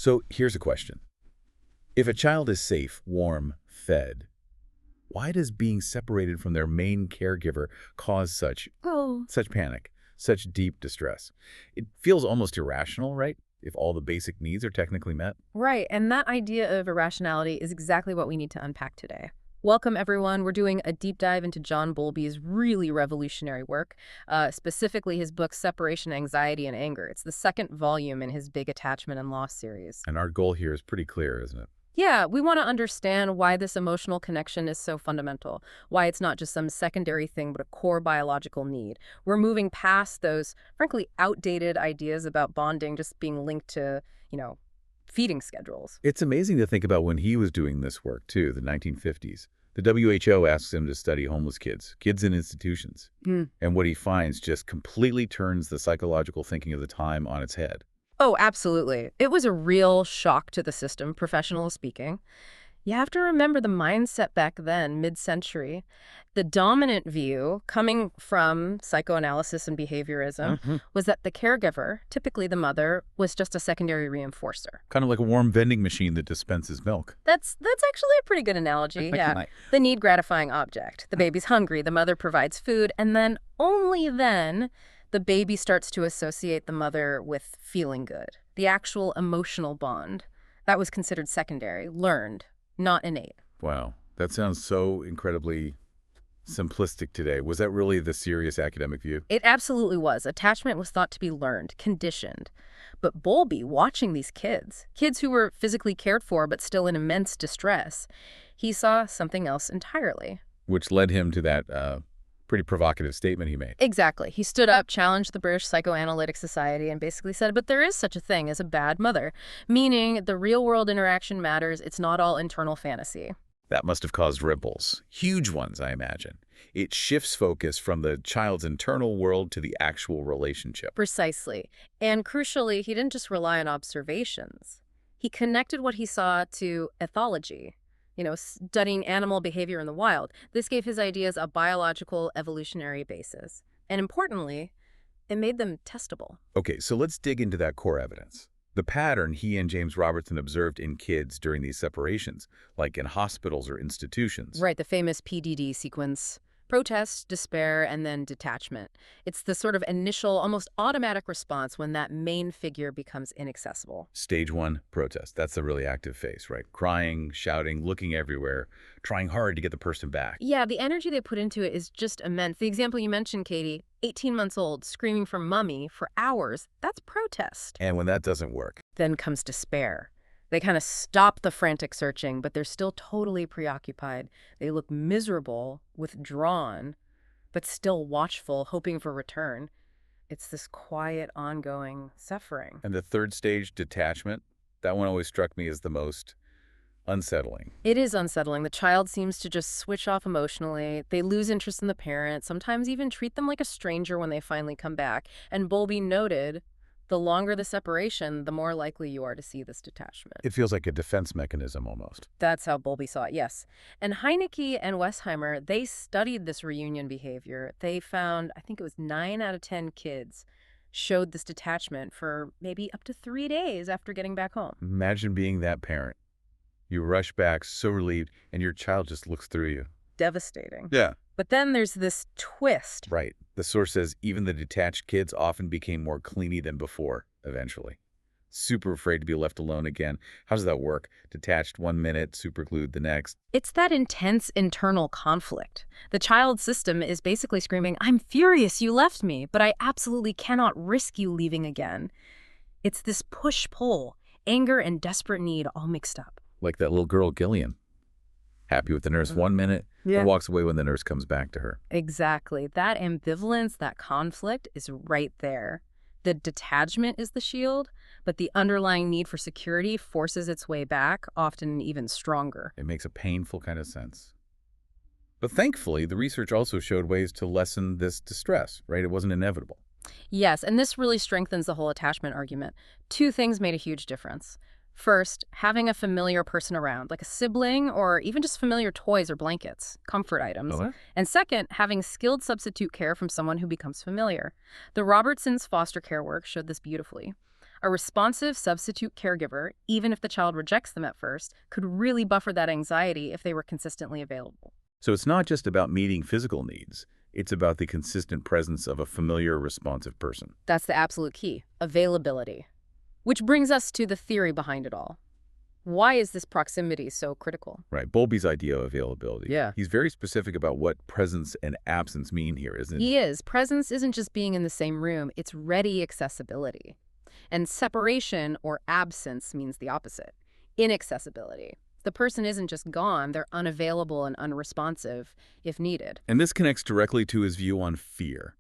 So here's a question. If a child is safe, warm, fed, why does being separated from their main caregiver cause such panic, such deep distress? It feels almost irrational, right? If all the basic needs are technically met. Right, and that idea of irrationality is exactly what we need to unpack today. Welcome, everyone. We're doing a deep dive into John Bowlby's really revolutionary work, specifically his book Separation, Anxiety, and Anger. It's the second volume in his big attachment and loss series. And our goal here is pretty clear, isn't it? Yeah, we want to understand why this emotional connection is so fundamental, why it's not just some secondary thing, but a core biological need. We're moving past those, frankly, outdated ideas about bonding just being linked to, feeding schedules. It's amazing to think about when he was doing this work, too, the 1950s. The WHO asks him to study homeless kids in institutions. And what he finds just completely turns the psychological thinking of the time on its head. Oh, absolutely. It was a real shock to the system, professionally speaking. You have to remember the mindset back then, mid-century. The dominant view, coming from psychoanalysis and behaviorism, was that the caregiver, typically the mother, was just a secondary reinforcer. Kind of like a warm vending machine that dispenses milk. That's actually a pretty good analogy, yeah. The need-gratifying object. The baby's hungry, the mother provides food, and then, only then, the baby starts to associate the mother with feeling good. The actual emotional bond. That was considered secondary, learned, not innate. Wow, that sounds so incredibly simplistic today. Was that really the serious academic view? It absolutely was. Attachment was thought to be learned, conditioned. But Bowlby, watching these kids who were physically cared for but still in immense distress, he saw something else entirely. Which led him to that pretty provocative statement he made. Exactly. He stood up, challenged the British Psychoanalytic Society, and basically said, but there is such a thing as a bad mother, meaning the real-world interaction matters. It's not all internal fantasy. That must have caused ripples. Huge ones, I imagine. It shifts focus from the child's internal world to the actual relationship. Precisely. And crucially, he didn't just rely on observations. He connected what he saw to ethology. Studying animal behavior in the wild. This gave his ideas a biological, evolutionary basis. And importantly, it made them testable. Okay, so let's dig into that core evidence. The pattern he and James Robertson observed in kids during these separations, like in hospitals or institutions. Right, the famous PDD sequence. Protest, despair, and then detachment. It's the sort of initial, almost automatic response when that main figure becomes inaccessible. Stage 1, protest. That's the really active phase, right? Crying, shouting, looking everywhere, trying hard to get the person back. Yeah, the energy they put into it is just immense. The example you mentioned, Katie, 18 months old, screaming for mommy for hours, that's protest. And when that doesn't work, then comes despair. They kind of stop the frantic searching, but they're still totally preoccupied. They look miserable, withdrawn, but still watchful, hoping for return. It's this quiet, ongoing suffering. And the third stage, detachment, that one always struck me as the most unsettling. It is unsettling. The child seems to just switch off emotionally. They lose interest in the parent, sometimes even treat them like a stranger when they finally come back. And Bowlby noted, the longer the separation, the more likely you are to see this detachment. It feels like a defense mechanism almost. That's how Bowlby saw it, yes. And Heineke and Westheimer, they studied this reunion behavior. They found, I think it was 9 out of 10 kids showed this detachment for maybe up to 3 days after getting back home. Imagine being that parent. You rush back so relieved, and your child just looks through you. Devastating. Yeah. But then there's this twist. Right. The source says even the detached kids often became more clingy than before, eventually. Super afraid to be left alone again. How does that work? Detached 1 minute, super glued the next. It's that intense internal conflict. The child's system is basically screaming, I'm furious you left me, but I absolutely cannot risk you leaving again. It's this push-pull, anger and desperate need all mixed up. Like that little girl, Gillian. Happy with the nurse 1 minute, and walks away when the nurse comes back to her. Exactly. That ambivalence, that conflict is right there. The detachment is the shield, but the underlying need for security forces its way back, often even stronger. It makes a painful kind of sense. But thankfully, the research also showed ways to lessen this distress, right? It wasn't inevitable. Yes, and this really strengthens the whole attachment argument. 2 things made a huge difference. First, having a familiar person around, like a sibling or even just familiar toys or blankets, comfort items. And second, having skilled substitute care from someone who becomes familiar. The Robertsons' foster care work showed this beautifully. A responsive substitute caregiver, even if the child rejects them at first, could really buffer that anxiety if they were consistently available. So it's not just about meeting physical needs. It's about the consistent presence of a familiar, responsive person. That's the absolute key, availability. Which brings us to the theory behind it all. Why is this proximity so critical? Right, Bowlby's idea of availability. Yeah. He's very specific about what presence and absence mean here, isn't he? He is. Presence isn't just being in the same room, it's ready accessibility. And separation or absence means the opposite, inaccessibility. The person isn't just gone, they're unavailable and unresponsive if needed. And this connects directly to his view on fear.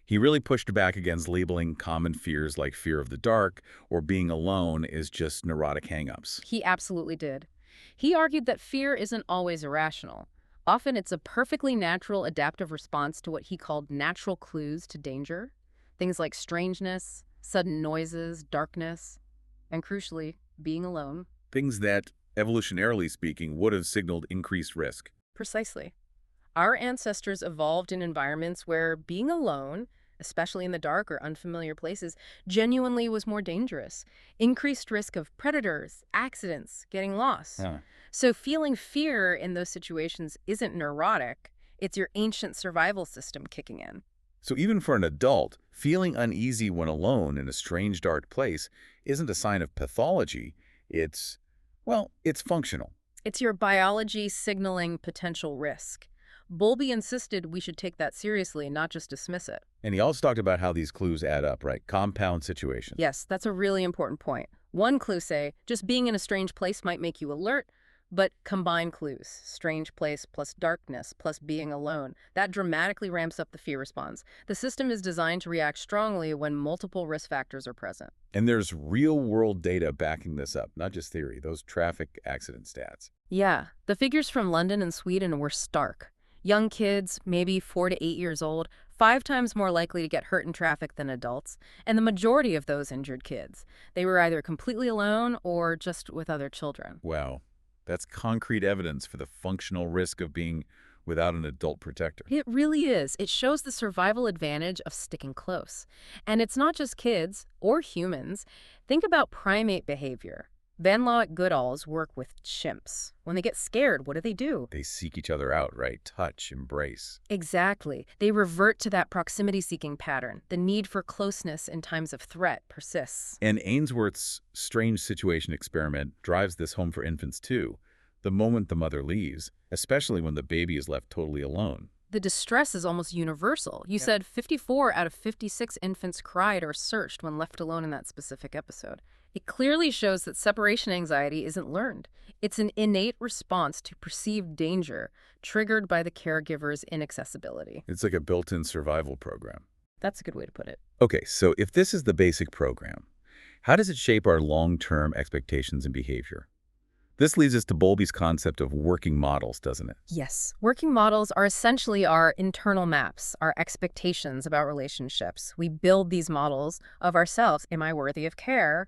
He really pushed back against labeling common fears like fear of the dark or being alone as just neurotic hang-ups. He absolutely did. He argued that fear isn't always irrational. Often it's a perfectly natural adaptive response to what he called natural clues to danger. Things like strangeness, sudden noises, darkness, and crucially, being alone. Things that, evolutionarily speaking, would have signaled increased risk. Precisely. Our ancestors evolved in environments where being alone, especially in the dark or unfamiliar places, genuinely was more dangerous. Increased risk of predators, accidents, getting lost. Huh. So feeling fear in those situations isn't neurotic. It's your ancient survival system kicking in. So even for an adult, feeling uneasy when alone in a strange, dark place isn't a sign of pathology. It's functional. It's your biology signaling potential risk. Bowlby insisted we should take that seriously, not just dismiss it. And he also talked about how these clues add up, right? Compound situations. Yes, that's a really important point. One clue, say, just being in a strange place might make you alert, but combine clues, strange place plus darkness plus being alone, that dramatically ramps up the fear response. The system is designed to react strongly when multiple risk factors are present. And there's real-world data backing this up, not just theory, those traffic accident stats. Yeah, the figures from London and Sweden were stark. Young kids, maybe 4 to 8 years old, 5 times more likely to get hurt in traffic than adults, and the majority of those injured kids, they were either completely alone or just with other children. Wow. That's concrete evidence for the functional risk of being without an adult protector. It really is. It shows the survival advantage of sticking close. And it's not just kids or humans. Think about primate behavior. Van Lowick Goodall's work with chimps. When they get scared, what do? They seek each other out, right? Touch, embrace. Exactly. They revert to that proximity-seeking pattern. The need for closeness in times of threat persists. And Ainsworth's strange situation experiment drives this home for infants too. The moment the mother leaves, especially when the baby is left totally alone. The distress is almost universal. You said 54 out of 56 infants cried or searched when left alone in that specific episode. It clearly shows that separation anxiety isn't learned. It's an innate response to perceived danger triggered by the caregiver's inaccessibility. It's like a built-in survival program. That's a good way to put it. Okay, so if this is the basic program, how does it shape our long-term expectations and behavior? This leads us to Bowlby's concept of working models, doesn't it? Yes. Working models are essentially our internal maps, our expectations about relationships. We build these models of ourselves. Am I worthy of care?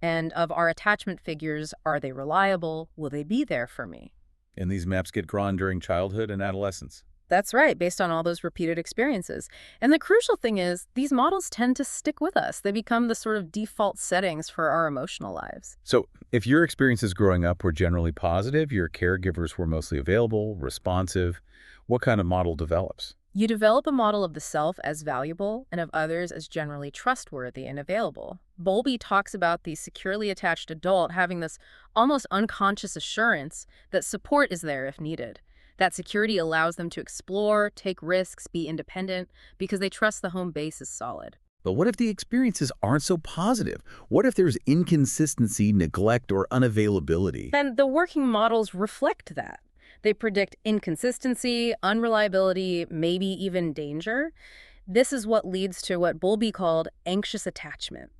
And of our attachment figures, are they reliable? Will they be there for me? And these maps get drawn during childhood and adolescence. That's right, based on all those repeated experiences. And the crucial thing is, these models tend to stick with us. They become the sort of default settings for our emotional lives. So if your experiences growing up were generally positive, your caregivers were mostly available, responsive, what kind of model develops? You develop a model of the self as valuable and of others as generally trustworthy and available. Bowlby talks about the securely attached adult having this almost unconscious assurance that support is there if needed. That security allows them to explore, take risks, be independent, because they trust the home base is solid. But what if the experiences aren't so positive? What if there's inconsistency, neglect, or unavailability? Then the working models reflect that. They predict inconsistency, unreliability, maybe even danger. This is what leads to what Bowlby called anxious attachment.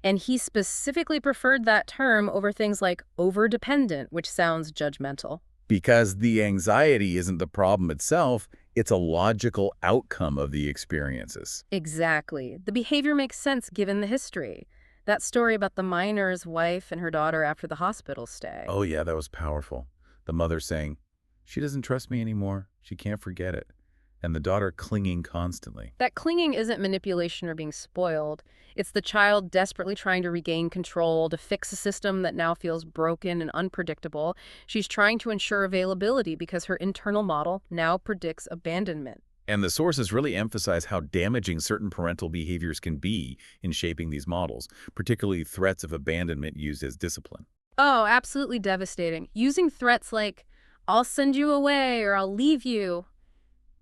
And he specifically preferred that term over things like overdependent, which sounds judgmental. Because the anxiety isn't the problem itself, it's a logical outcome of the experiences. Exactly. The behavior makes sense given the history. That story about the miner's wife and her daughter after the hospital stay. Oh yeah, that was powerful. The mother saying, "She doesn't trust me anymore. She can't forget it." And the daughter clinging constantly. That clinging isn't manipulation or being spoiled. It's the child desperately trying to regain control, to fix a system that now feels broken and unpredictable. She's trying to ensure availability because her internal model now predicts abandonment. And the sources really emphasize how damaging certain parental behaviors can be in shaping these models, particularly threats of abandonment used as discipline. Oh, absolutely devastating. Using threats like, I'll send you away or I'll leave you,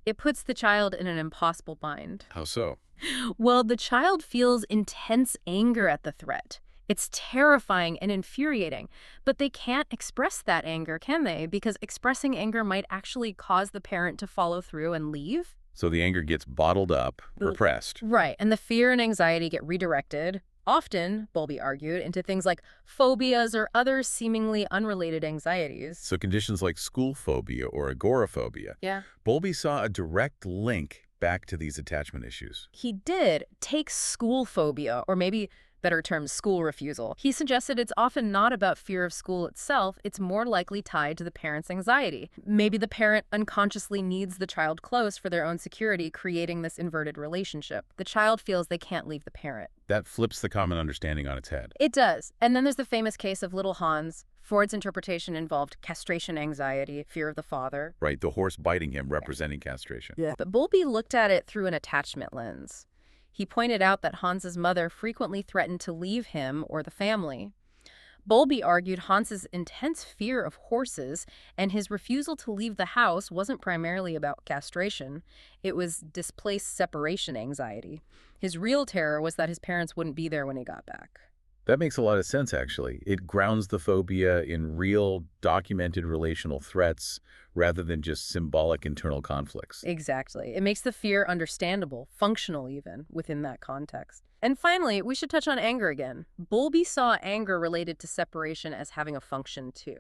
it puts the child in an impossible bind. How so? Well, the child feels intense anger at the threat. It's terrifying and infuriating, but they can't express that anger, can they? Because expressing anger might actually cause the parent to follow through and leave. So the anger gets bottled up, repressed. Right, and the fear and anxiety get redirected, often, Bowlby argued, into things like phobias or other seemingly unrelated anxieties. So conditions like school phobia or agoraphobia. Yeah. Bowlby saw a direct link back to these attachment issues. He did take school phobia, or maybe better term, school refusal. He suggested it's often not about fear of school itself, it's more likely tied to the parent's anxiety. Maybe the parent unconsciously needs the child close for their own security, creating this inverted relationship. The child feels they can't leave the parent. That flips the common understanding on its head. It does. And then there's the famous case of little Hans. Ford's interpretation involved castration anxiety, fear of the father. Right, the horse biting him representing castration. Yeah. But Bowlby looked at it through an attachment lens. He pointed out that Hans's mother frequently threatened to leave him or the family. Bowlby argued Hans's intense fear of horses and his refusal to leave the house wasn't primarily about castration. It was displaced separation anxiety. His real terror was that his parents wouldn't be there when he got back. That makes a lot of sense, actually. It grounds the phobia in real, documented relational threats rather than just symbolic internal conflicts. Exactly. It makes the fear understandable, functional even, within that context. And finally, we should touch on anger again. Bowlby saw anger related to separation as having a function too.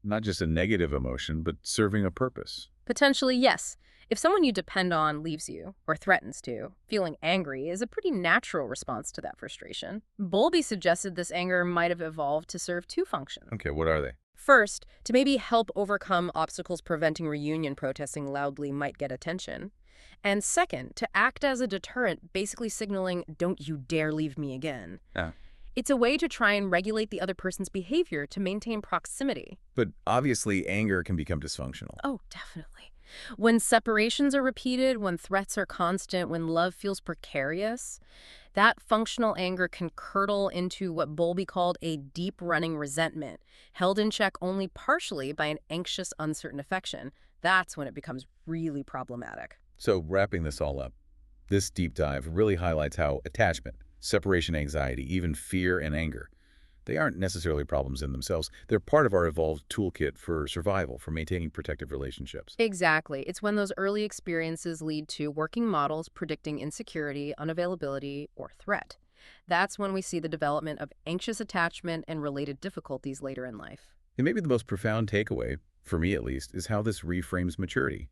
Not just a negative emotion, but serving a purpose. Potentially, yes. If someone you depend on leaves you, or threatens to, feeling angry is a pretty natural response to that frustration. Bowlby suggested this anger might have evolved to serve two functions. Okay, what are they? First, to maybe help overcome obstacles preventing reunion protesting loudly might get attention. And second, to act as a deterrent, basically signaling, don't you dare leave me again. It's a way to try and regulate the other person's behavior to maintain proximity. But obviously, anger can become dysfunctional. Oh, definitely. When separations are repeated, when threats are constant, when love feels precarious, that functional anger can curdle into what Bowlby called a deep-running resentment, held in check only partially by an anxious, uncertain affection. That's when it becomes really problematic. So wrapping this all up, this deep dive really highlights how attachment, separation anxiety, even fear and anger, they aren't necessarily problems in themselves. They're part of our evolved toolkit for survival, for maintaining protective relationships. Exactly. It's when those early experiences lead to working models predicting insecurity, unavailability, or threat. That's when we see the development of anxious attachment and related difficulties later in life. And maybe the most profound takeaway, for me at least, is how this reframes maturity.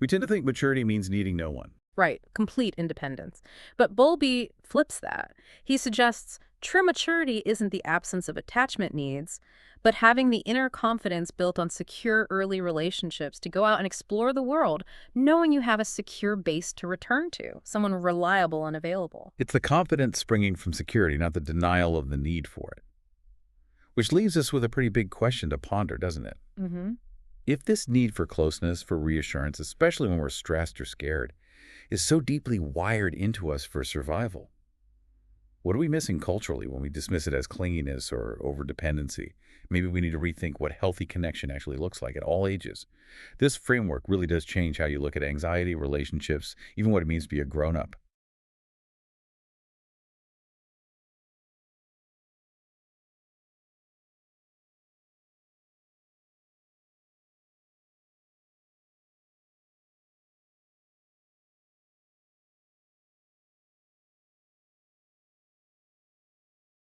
We tend to think maturity means needing no one. Right, complete independence. But Bowlby flips that. He suggests true maturity isn't the absence of attachment needs, but having the inner confidence built on secure early relationships to go out and explore the world, knowing you have a secure base to return to, someone reliable and available. It's the confidence springing from security, not the denial of the need for it. Which leaves us with a pretty big question to ponder, doesn't it? If this need for closeness, for reassurance, especially when we're stressed or scared, is so deeply wired into us for survival, what are we missing culturally when we dismiss it as clinginess or overdependency? Maybe we need to rethink what healthy connection actually looks like at all ages. This framework really does change how you look at anxiety, relationships, even what it means to be a grown-up.